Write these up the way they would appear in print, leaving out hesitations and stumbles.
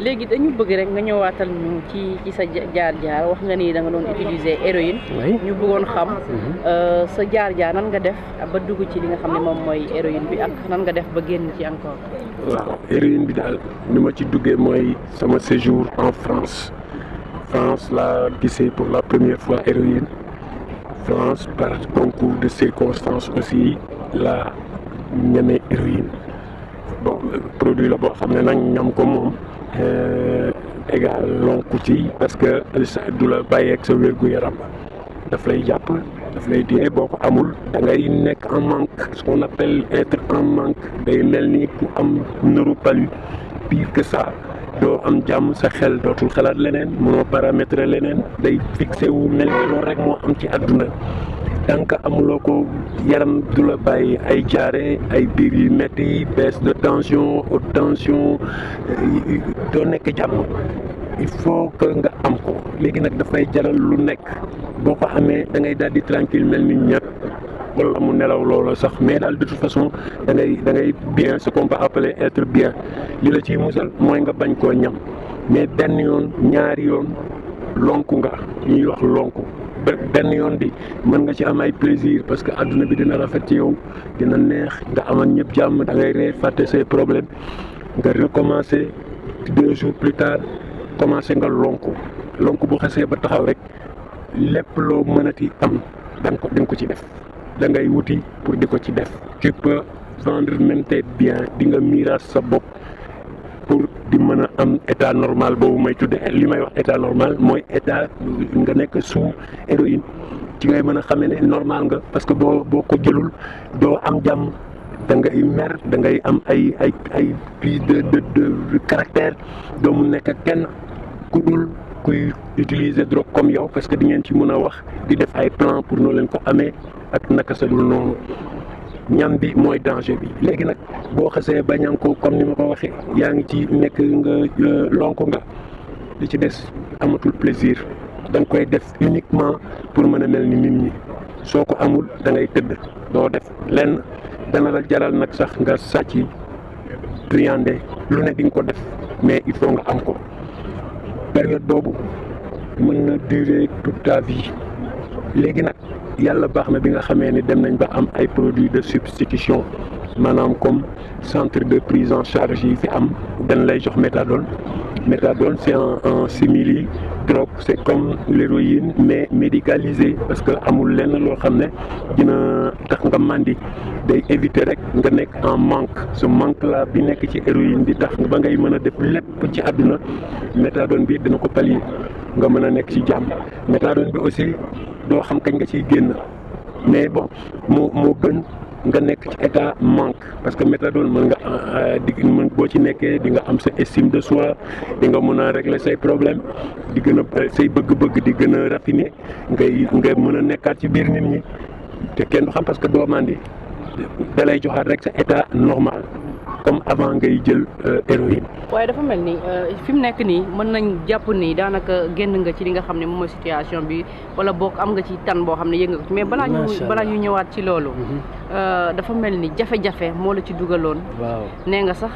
léegi dañu bëgg rek nga ñëwaatal ñu ci sa jaar-jaar wax nga ni da nga doon utiliser héroïne. ñu bëggoon xam sa jaar-jaar nan nga def ba dugg ci li nga xam ne moom mooy héroïne bi ak nan nga def ba génn ci encore. waaw héroïne bi daal ni ma ci duggee mooy sama séjour en France laa gisee pour la première fois héroïne. France par concours de circonstances aussi la ñamee héroïne bon produit la boo xam ne nag ñam ko moom égal lonku ci parce que du la bàyyeeg sa wér-gu-yaram daf lay jàpp daf lay téye boo ko amul da ngay nekk en manque ce qu'on appelle être en manque day mel ni ku am neuropalu pire que ça doo am jàmm sa xel dootul xalaat leneen mënoo paramétrer leneen day fixé wu mel ni loolu rek moo am ci àdduna tant que amuloo ko yaram du la bàyyi ay jaare ay biir yu metti baisse de tension haute tension doo nekk jàmm il faut que nga am ko léegi nag dafay jaral lu nekk boo ko amee da ngay daal di tranquille mel ni ñëpp wala mu nelaw loola sax mais daal de toute façon da ngay bien ce qu'on peut appeler être bien li la ciy musal mooy nga bañ koo ñam mais benn yoon ñaari yoon lonku nga ñuy wax lonku benn yoon bi mën nga ci am ay plaisir parce que adduna bi dina rafet ci yow dina neex nga am ak ñëpp jàmm da ngay ree fàtte say problème nga recommencer 2 jours plus tard commencé nga lonku bu xasee ba taxaw rek lépp loo mënati am da nga ko ci def da ngay wuti pour di ko ci def tu peux vendre même tes biens di nga miiras sa bopp pour di mën a am état normal boobu may tudde li may wax état normal mooy état nga nekk sous héroïne ci ngay mën a xamee ne normal nga parce que boo ko jëlul doo am jàmm da ngay mer da ngay am ay prise de caractère doo mu nekk kenn ku dul kuy utiliser drogue comme yow parce que di ngeen ci mën a wax di def ay plan pour noo leen ko amee ak naka sa dul noonu ñam bi mooy danger bi léegi nag boo xasee ba ñam ko comme ni ma ko waxee yaa ngi ci nekk nga lonko nga li ci des amatul plaisir da nga koy def uniquement pour mën a mel ni nit ñi soo ko amul da ngay tëdd doo def lenn dana la jaral nag sax nga sàcc triandé lu ne di nga ko def mais il faut nga am ko période boobu mën na durer toute ta vie léegi nag yàlla baax na bi nga xamee ni dem nañ ba am ay produits de substitution maanaam comme centre de prise en charge yi fi am dañ lay jox méthadone c'est un simili drogue c'est comme l'héroïne mais médicalisé parce que amul lenn loo xam ne dina tax nga màndi day éviter rek nga nekk en manque ce manque là bi nekk ci héroïne di tax ba ngay mën a def lépp ci àdduna méthadone bi dina ko pallier nga mën a nekk ci jàmm méthadone bi aussi doo xam kañ nga ciy génn mais bon moo gën nga nekk ci état manque parce que méthadone mën nga boo ci nekkee di nga am sa estime de soi di nga mën a régler say problème di gën a say bëgg-bëgg di gën a raffiner nga mën a nekkaat ci biir nit ñi te kenn du xam parce que doo mandi da lay joxaat rek sa état normal comme avant ngay jël héroïne. waaye dafa mel ni fi mu nekk nii mën nañ jàpp ni daanaka génn nga ci li nga xam ne moom mooy situation bi wala boog am nga ci tan boo xam ne yëg nga ko ci mais balaa ñu ñëwaat ci loolu. dafa mel ni jafe-jafe moo la ci dugaloon. waaw nee nga sax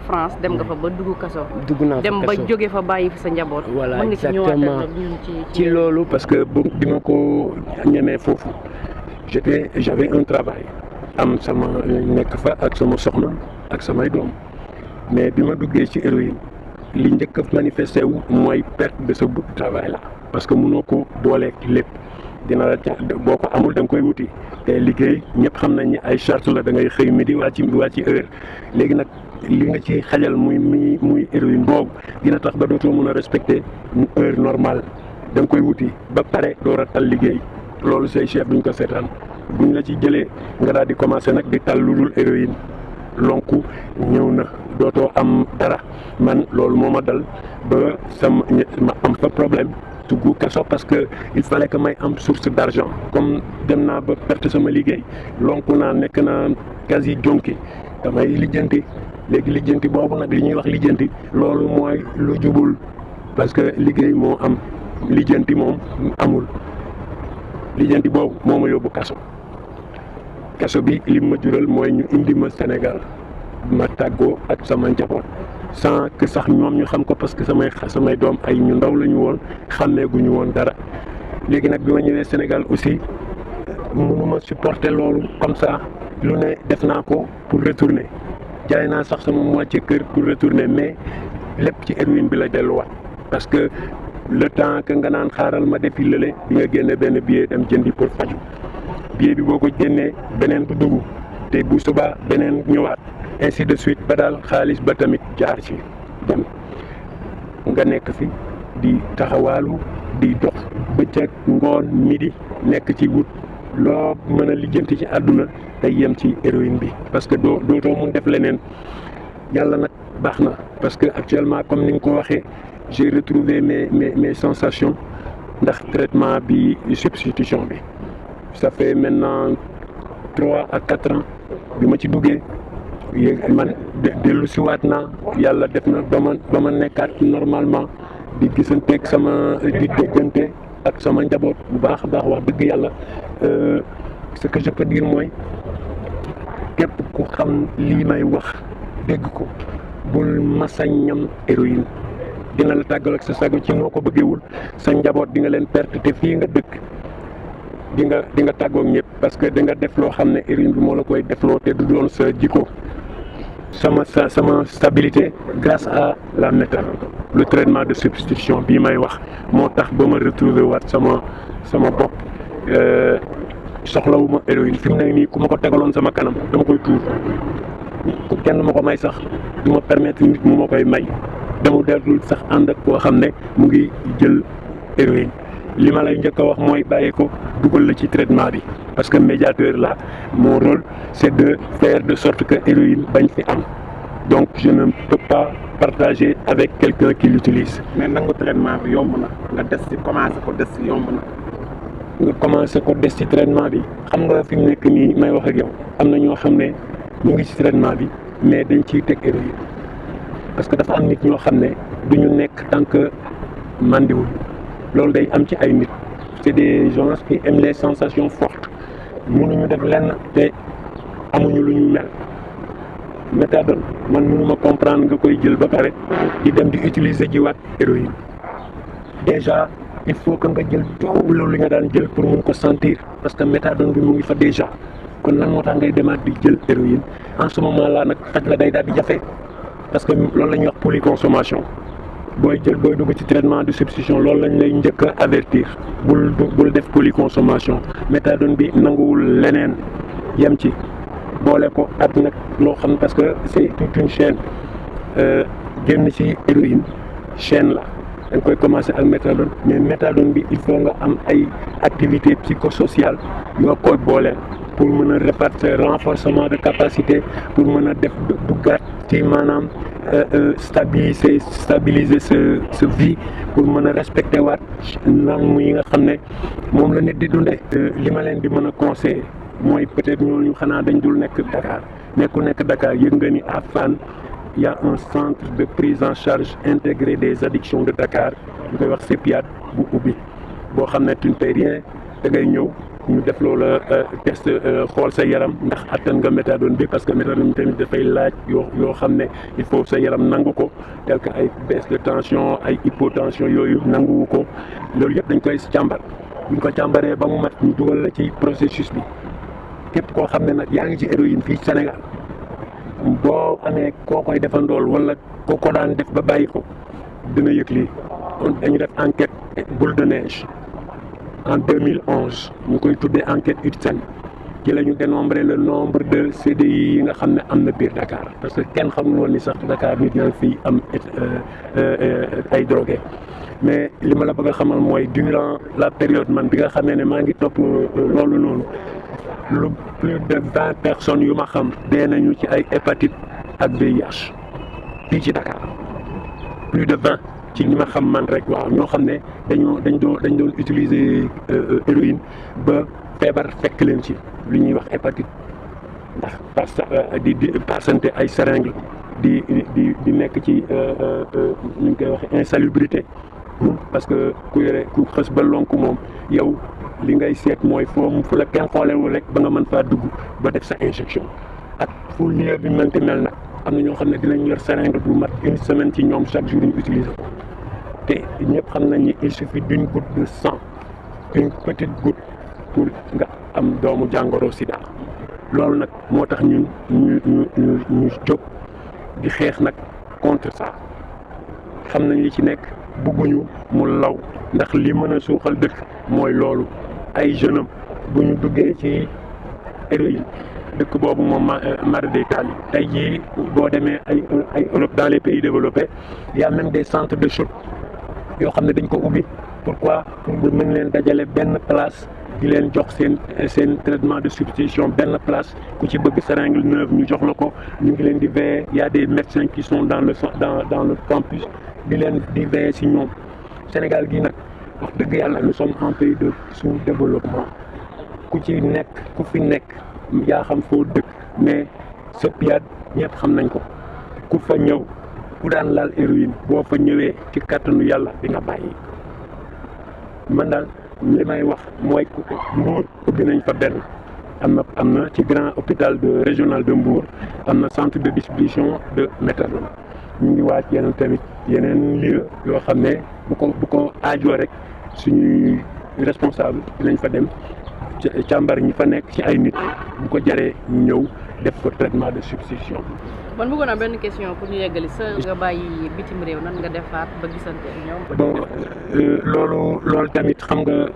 France dem nga fa ba dugg kaso. dugg naa fa dem ba jóge fa bàyyi fa sa njaboot. voilà mën nga ci ñëwaat ci loolu parce que bi ma ko ñemee foofu j'avais un travail am sama nekk fa ak sama soxna ak samay doom mais bi ma duggee ci héroïne li njëkk a manifesté wu mooy perte de ce bout de travail là parce que mënoo ko booleeg lépp dina la boo ko amul da nga koy wuti te liggéey ñëpp xam nañ ni ay charte la da ngay xëy midi wàcc heure léegi nag li nga ci xajal muy héroïne boobu dina tax ba dootoo mën a respecter heure normale da nga koy wuti ba pare door a tal liggéey loolu say chef duñ ko seetaan buñ la ci jëlee nga daal di commencer nag di tal lu dul héroïne lonku ñëw na dootoo am dara man loolu moo ma dal ba ma am fa problème dugg kaso parce que il fallait que may am source d'argent comme dem naa ba perte sama liggéey lonku naa nekk naa quasi jonki damay lijjanti léegi lijjanti boobu nag li ñuy wax lijjanti loolu mooy lu jubul parce que liggéey moo am lijjanti moom amul lijjanti boobu moo ma yóbbu kaso bi li ma jural mooy ñu indi ma Sénégal ma tàggoo ak sama njaboot sans que sax ñoom ñu xam ko parce que samay doom ay ñu ndaw la ñu woon xàmmeeguñu woon dara. léegi nag bi ma ñëwee Sénégal aussi mënuma supporter loolu comme ça lu ne def naa ko pour retourner jaay naa sax sama moitié kër pour retourner mais lépp ci héroïne bi la delluwaat parce que le temps que nga naan xaaral ma defi lële di nga génne benn billet dem jëndi pour faju billet bi boo ko génnee beneen bu dugg te bu subaa beneen ñëwaat ainsi de suite ba daal xaalis ba tamit jaar ci dem nga nekk fi di taxawaalu di dox bëccëg ngoon midi nekk ci wut loo mën a lijjanti ci àdduna tey yem ci héroïne bi parce que dootoo mun def leneen yàlla nag baax na parce que actuellement comme ni nga ko waxee j'ai retrouvé mes sensations ndax traitement bi substitution bi ça fait maintenant 3 à 4 ans bi ma ci duggee man dellu si waat naa yàlla def na ba ma nekkaat normalement di gisanteeg di déggante ak sama njaboot bu baax a baax wax dëgg yàlla ce que je peux dire mooy képp ku xam lii may wax dégg ko bul masa ñam héroïne dina la tàggal ak sa sago ci noo ko bëggewul sa njaboot di nga leen perte te fii nga dëkk di nga tàggoog ñëpp parce que da nga def loo xam ne héroïne bi moo la koy defloo te du doon sa jikko sama stabilité grâce à la méthode le traitement de substitution bii may wax moo tax ba ma retrouver waat sama bopp soxlawuma héroïne fi mu ne nii ku ma ko tegaloon sama kanam dama koy tuur kenn ma ko may sax du ma permettre nit mu ma koy may dama dellu sax ànd ak koo xam ne mu ngi jël héroïne li ma lay njëkk a wax mooy bàyyi ko dugal la ci traitement bi parce que médiateur là mon rôle c'est de faire de sorte que héroïne bañ fi am donc je ne peux pas partager avec quelqu'un qui l'utilise. mais nangu traitement bi yomb na nga des ci commencé ko des ci yomb na. nga commencé ko des ci traitement bi xam nga fi mu nekk nii may wax ak yow am na ñoo xam ne ñu ngi ci traitement bi mais dañ ciy teg héroïne parce que dafa am nit ñoo xam ne du ñu nekk tant que mandiwul loolu day am ci ay nit c'est des gens qui aiment les sensations fortes mënuñu def lenn te amuñu lu ñu mel méthadone man mënuma comprendre nga koy jël ba pare di dem di utiliser jiwaat héroïne déjà il faut que nga jël loolu li nga daan jël pour mun ko sentir parce que méthadone bi mu ngi fa déjà kon lan moo tax ngay demaat di jël héroïne en ce moment là nag faj la day daal di jafe parce que loolu la ñuy wax polyconsommation booy dugg ci traitement de substitution loolu lañ lay njëkk a avertir bul def polyconsommation méthadone bi nanguwul leneen yem ci boole ko ak nag loo xam parce que c'est toute une chaîne génn ci héroïne chaîne la da nga koy commencer ak méthadone mais méthadone bi il faut nga am ay activités psychosociales yoo koy booleel pour mën a répartir renforcement de capacité pour mën a def duggaat ci maanaam stabiliser sa vie pour mën a respecter waat normes yi nga xam ne moom la nit di dundee. li ma leen di mën a conseiller mooy peut-être ñooñu xanaa dañ dul nekk Dakar nekk Dakar yëg nga ni à Fann il y a un centre de prise en charge intégré des addictions de Dakar ñu koy wax CEPIAD bu ubbi boo xam ne tu ne paies rien da ngay ñëw ñu def loola test xool sa yaram ndax attan nga méthadone bi parce que méthadone bi tamit dafay laaj yoo xam ne il faut sa yaram nangu ko tel que ay baisse de tension ay hypotension yooyu nanguwu ko loolu yëpp dañ koy càmbar buñ ko càmbaree ba mu mat ñu dugal la ci processus bi képp koo xam ne nag yaa ngi ci héroïne fii Sénégal boo amee koo koy defandool wala koo ko daan def ba bàyyi ko dina yëg lii dañu def enquête boule de neige en 2011 ñu koy tuddee enquête UTSEN ci la ñu dénombré le nombre de CDI yi nga xam ne am na biir Dakar parce que kenn xamul woon ni sax Dakar nit ñaa ngi fii am ay drogué mais li ma la bëgg a xamal mooy durant la période man bi nga xamee ne maa ngi topp loolu noonu lu plus de 20 personnes yu ma xam dee nañu ci ay hépatite ak VIH fii ci Dakar plus de 20 ci ñi ma xam man rek waaw ñoo xam ne dañ doon utiliser héroïne ba feebar fekk leen ci li ñuy wax hépatite ndax di passante ay seringue di nekk ci ñu ngi koy wax insalubrité parce que ku xës ba lonk moom yow li ngay seet mooy fu la kenn xoolewul rek ba nga mën faa dugg ba def sa injection ak fu lieu bi mënti mel nag am na ñoo xam ne dinañ yor seringue bu mat une semaine ci ñoom chaque jour ñu utiliser ko te ñëpp xam nañ ni il suffit d'une goutte de sang, une petite goutte pour nga am doomu jàngoro sida. loolu nag moo tax ñun ñu jóg di xeex nag contre ça. xam nañ li ci nekk bëgguñu mu law ndax li mën a suuxal dëkk mooy loolu ay jeunes am bu ñu duggee ci héroïne dëkk boobu moom mara d'Italie tey jii boo demee ay Europe dans les pays développés y a même des centres de chute yoo xam ne dañ ko ubbi pourquoi pour mën leen dajale benn place di leen jox seen traitement de substitution benn place ku ci bëgg seringue neuve ñu jox la ko ñu ngi leen di veiller y a des médecins qui sont dans le campus di leen di veiller ci ñoom. Sénégal gi nag wax dëgg yàlla nous sommes un pays de sous-développement ku ci nekk ku fi nekk yaa xam foo dëkk mais SOPIAD ñëpp xam nañ ko ku fa ñëw ku daan laal héroïne boo fa ñëwee ci kàttanu yàlla di nga bàyyi. man daal li may wax mooy Mbour ubbi nañ fa benn am na ci grand hôpital régional de Mbour am na centre de distribution de méthadone ñu ngi waaj yeneen lieu yoo xam ne bu ko aajoo rek suñuy responsable dinañ fa dem càmbar ñi fa nekk ci ay nit bu ko jaree ñu ñëw def fa traitement de substitution. man bëggoon naa benn question pour ñu yeggali sa nga bàyyi bitim réew nan nga defaat ba gisante ak ñoom. bon loolu tamit xam nga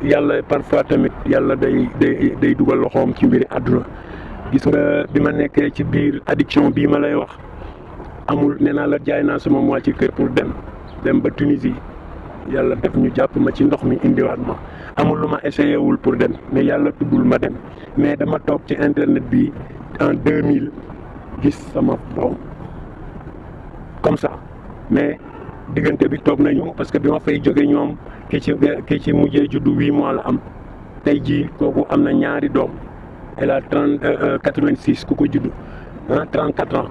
yàlla parfois tamit yàlla day dugal loxoom ci mbiri àdduna gis nga bi ma nekkee ci biir addiction bii ma lay wax amul nee naa la jaay naa sama moitié kër pour dem ba Tunisie yàlla def ñu jàpp ma ci ndox mi indiwaat ma amul lu ma essayé wul pour dem mais yàlla tuddul ma dem mais dama toog ci internet bi en 2000 gis sama doom comme ça mais diggante bi toog nañu parce que bi ma fay jóge ñoom ki ci mujjee juddu 8 mois la am tey jii kooku am na ñaari doom elle a 86 ku ko juddu 34 ans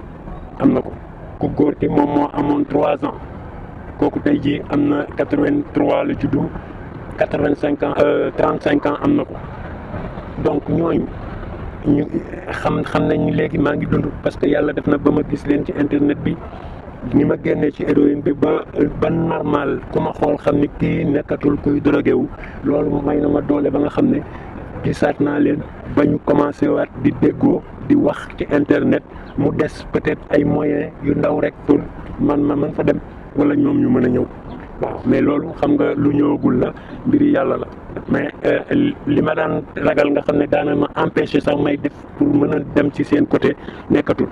am na ko ku góor ki moom moo amoon 3 ans kooku tey jii am na 83 la juddu 85 ans 35 ans am na ko donc ñooñu ñu xam nañ ni léegi maa ngi dund parce que yàlla def na ba ma gis leen ci internet bi ni ma génnee ci héroïne bi ba normal ku ma xool xam ni kii nekkatul kuy drogué wu loolu may na ma doole ba nga xam ne gisaat naa leen ba ñu commencé waat di déggoo di wax ci internet mu des peut-être ay moyens yu ndaw rek pour ma mën fa dem wala ñoom ñu mën a ñëw waaw mais loolu xam nga lu ñëwagul la mbiri yàlla la mais li ma daan ragal nga xam ne daana ma empêché sax may def pour mën a dem ci seen côté nekkatul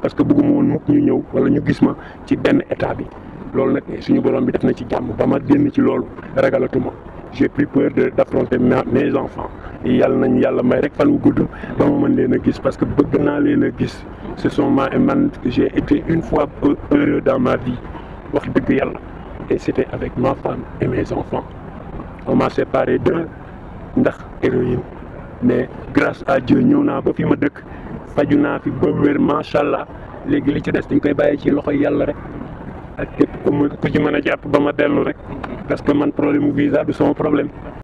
parce que bëgguma woon mukk ñu ñëw wala ñu gis ma ci benn état bi loolu nag suñu borom bi def na ci jàmm ba ma génn ci loolu ragalatuma j'ai plus peur d'affronter mes enfants yàlla nañu yàlla may rek fan wu gudd ba ma mën leen a gis parce que bëgg naa leen a gis ce sont man j'ai été une fois heureux dans ma vie wax dëgg yàlla et c'était avec ma femme et mes enfants on m'a séparé d'eux ndax héroïne mais grâce à Dieu ñëw naa ba fi ma dëkk faju naa fi ba wér macha allah léegi li ci des dañ koy bàyyi ci loxoy yàlla rek ak képp ku ci mën a jàpp ba ma dellu rek parce que man problème mu visa du sama problème.